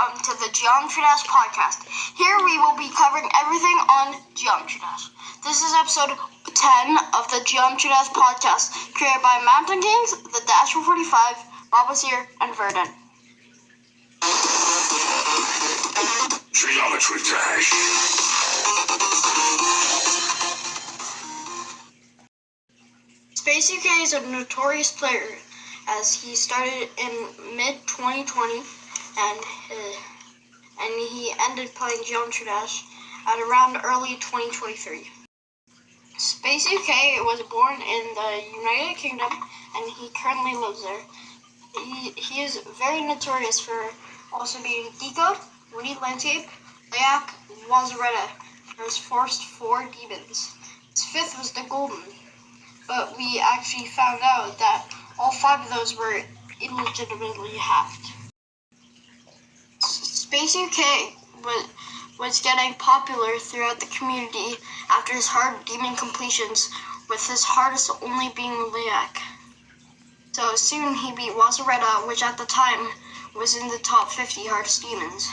welcome to the Geometry Dash podcast. Here we will be covering everything on Geometry Dash. This is episode 10 of the Geometry Dash podcast, created by MountainKings, the Dash 445, BOBWAZHERE, and verrdant. Geometry Dash. SpaceUK is a notorious player, as he started in mid-2020 and he ended playing Geometry Dash at around early 2023. SpaceUK was born in the United Kingdom and he currently lives there. He is very notorious for also being Decode, Woody Landscape, Layak, BOBWAZHERE for his first 4 demons. His 5th was the Golden, but we actually found out that all 5 of those were illegitimately hacked. SpaceUK was getting popular throughout the community after his hard demon completions, with his hardest only being Layak. So soon he beat BOBWAZHERE, which at the time was in the top 50 hardest demons.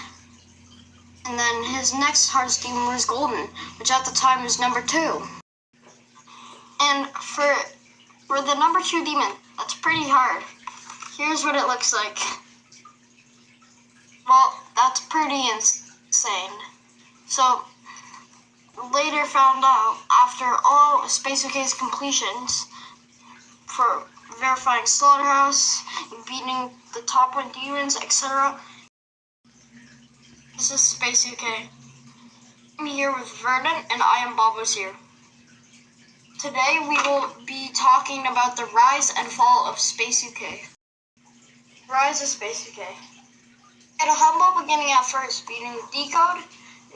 And then his next hardest demon was Golden, which at the time was number 2. And for the number 2 demon, that's pretty hard. Here's what it looks like. Well, that's pretty insane. So, later found out, after all SpaceUK's completions for verifying Slaughterhouse, beating the top 1 demons, etc. This is SpaceUK. I'm here with verrdant, and I am BOBWAZHERE. Today we will be talking about the rise and fall of SpaceUK. Rise of SpaceUK. At a humble beginning at first, beating Decode.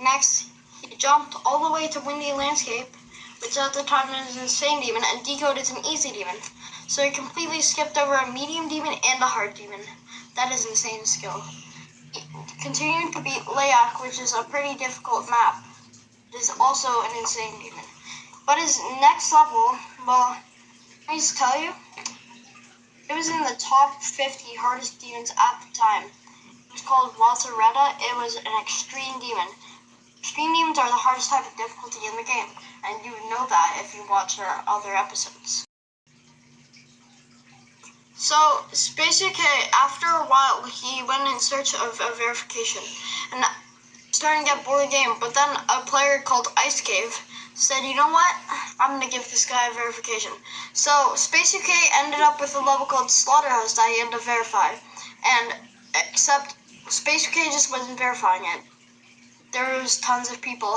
Next, he jumped all the way to Windy Landscape, which at the time is an insane demon, and Decode is an easy demon. So he completely skipped over a medium demon and a hard demon. That is insane skill. He continued to beat Layak, which is a pretty difficult map. It is also an insane demon. But his next level, well, let me just tell you, it was in the top 50 hardest demons at the time. It was called BOBWAZHERE. It was an extreme demon. Extreme demons are the hardest type of difficulty in the game, and you would know that if you watch our other episodes. So, SpaceUK, after a while, he went in search of a verification, and starting to get bored of the game, but then a player called Ice Cave said, you know what, I'm going to give this guy a verification. So, SpaceUK ended up with a level called Slaughterhouse that he had to verify, and except SpaceUK just wasn't verifying it. There was tons of people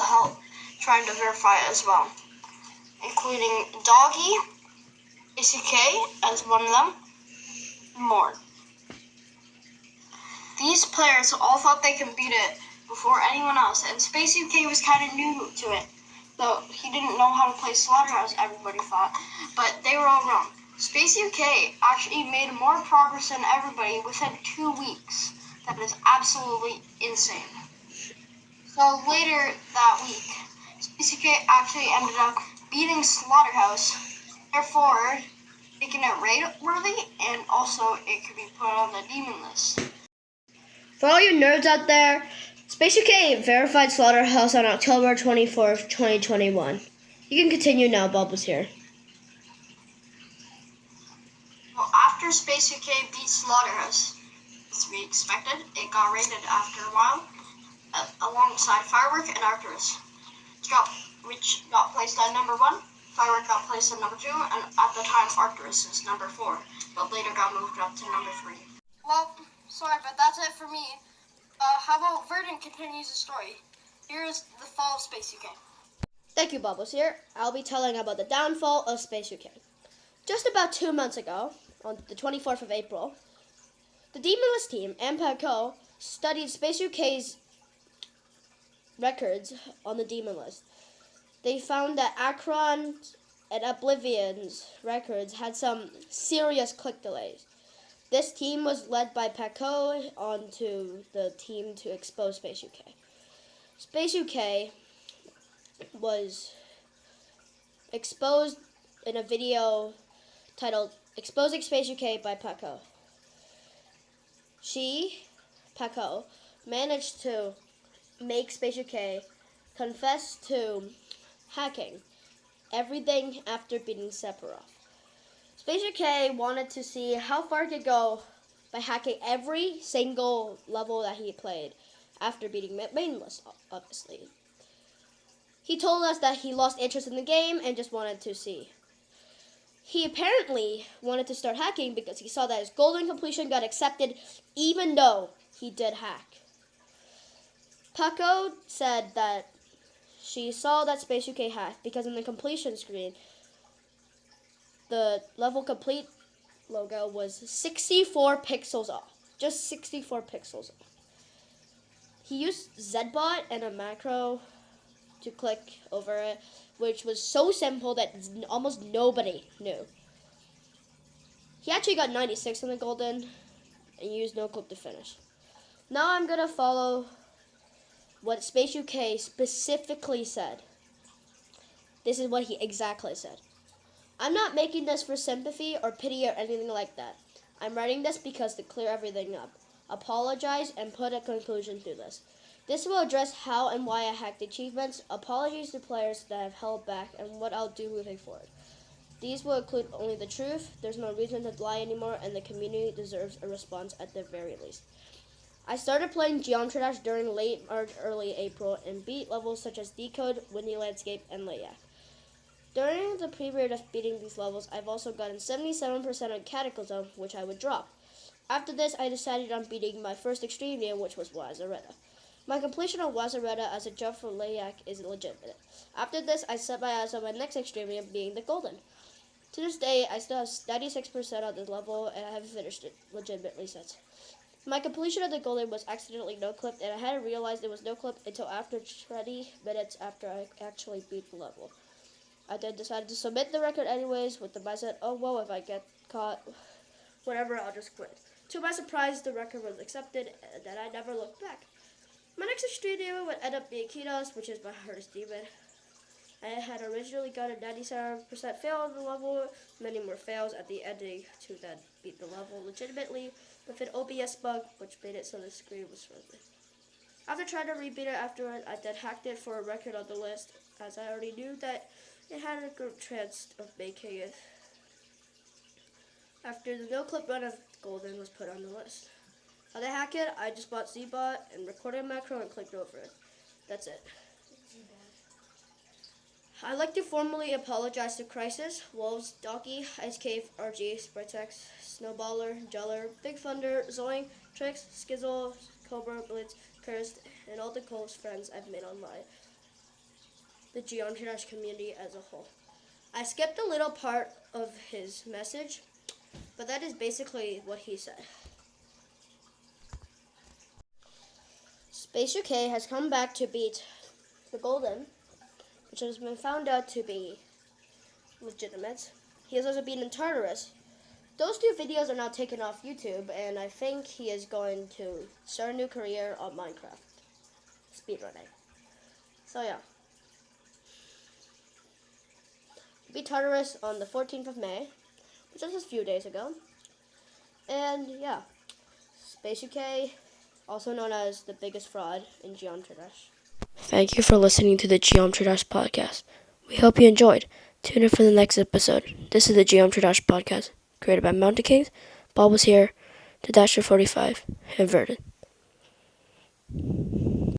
trying to verify it as well, including Doggy, SpaceUK as one of them, and more. These players all thought they could beat it before anyone else, and SpaceUK was kind of new to it. So he didn't know how to play Slaughterhouse, everybody thought, but they were all wrong. SpaceUK actually made more progress than everybody within 2 weeks. That is absolutely insane. So later that week, SpaceUK actually ended up beating Slaughterhouse, therefore making it raid-worthy, and also it could be put on the demon list. For all you nerds out there, SpaceUK verified Slaughterhouse on October 24th, 2021. You can continue now, BOBWAZHERE. Well, after SpaceUK beat Slaughterhouse, as we expected, it got raided after a while, alongside Firework and Arcturus, which got placed at number 1. Firework got placed at number 2, and at the time Arcturus is number 4, but later got moved up to number 3. Well, sorry, but that's it for me. How about verrdant continues the story? Here is the fall of SpaceUK. Thank you, BOBWAZHERE. I'll be telling about the downfall of SpaceUK. Just about 2 months ago, on the 24th of April, the Demonless team and PACO studied SpaceUK's records on the Demon List. They found that Akron's and Oblivion's records had some serious click delays. This team was led by PACO onto the team to expose SpaceUK. SpaceUK was exposed in a video titled Exposing SpaceUK by PACO. PACO, managed to make SpaceUK confess to hacking everything after beating Sephiroth. SpaceUK wanted to see how far it could go by hacking every single level that he played after beating Mainless, obviously. He told us that he lost interest in the game and just wanted to see. He apparently wanted to start hacking because he saw that his golden completion got accepted even though he did hack. Paco said that she saw that SpaceUK hacked because in the completion screen, the level complete logo was 64 pixels off. Just 64 pixels off. He used ZBot and a macro to click over it, which was so simple that almost nobody knew. He actually got 96 on the golden and used no clip to finish. Now I'm going to follow what SpaceUK specifically said. This is what he exactly said. I'm not making this for sympathy or pity or anything like that. I'm writing this because to clear everything up, apologize, and put a conclusion to this. This will address how and why I hacked achievements, apologies to players that have held back, and what I'll do moving forward. These will include only the truth, there's no reason to lie anymore, and the community deserves a response at the very least. I started playing Geometry Dash during late March, early April, and beat levels such as Decode, Windy Landscape, and Layak. During the period of beating these levels, I've also gotten 77% on Cataclysm, which I would drop. After this, I decided on beating my first extreme game, which was BOBWAZHERE. My completion of BOBWAZHERE as a jump for Layak is legitimate. After this, I set my eyes on my next extreme game, being the Golden. To this day, I still have 96% on this level, and I haven't finished it legitimately since. My completion of the Golden was accidentally no-clipped, and I hadn't realized it was no-clipped until after 20 minutes after I actually beat the level. I then decided to submit the record anyways with the mindset, oh well, if I get caught, whatever, I'll just quit. To my surprise, the record was accepted, and then I never looked back. My next extreme demon would end up being Kinos, which is my hardest demon. I had originally got a 97% fail on the level, many more fails at the ending to then beat the level legitimately with an OBS bug, which made it so the screen was frozen. After trying to rebeat it afterward, I then hacked it for a record on the list, as I already knew that it had a good chance of making it. After the no-clip run of Golden was put on the list. How to hack it, I just bought ZBot and recorded a macro and clicked over it. That's it. I'd like to formally apologize to Crisis, Wolves, Donkey, Ice Cave, RG, Spritex, Snowballer, Jeller, Big Thunder, Zoing, Trix, Skizzle, Cobra, Blitz, Cursed, and all the close friends I've made online. The Geometry Dash community as a whole. I skipped a little part of his message, but that is basically what he said. SpaceUK has come back to beat the Golden, which has been found out to be legitimate. He has also beaten Tartarus. Those two videos are now taken off YouTube, and I think he is going to start a new career on Minecraft speedrunning. So yeah. He beat Tartarus on the 14th of May, which was just a few days ago. And yeah, SpaceUK, also known as the biggest fraud in Geometry Dash. Thank you for listening to the Geometry Dash podcast. We hope you enjoyed. Tune in for the next episode. This is the Geometry Dash podcast, created by MountainKings, BOBWAZHERE, the Dasher 45, and verrdant.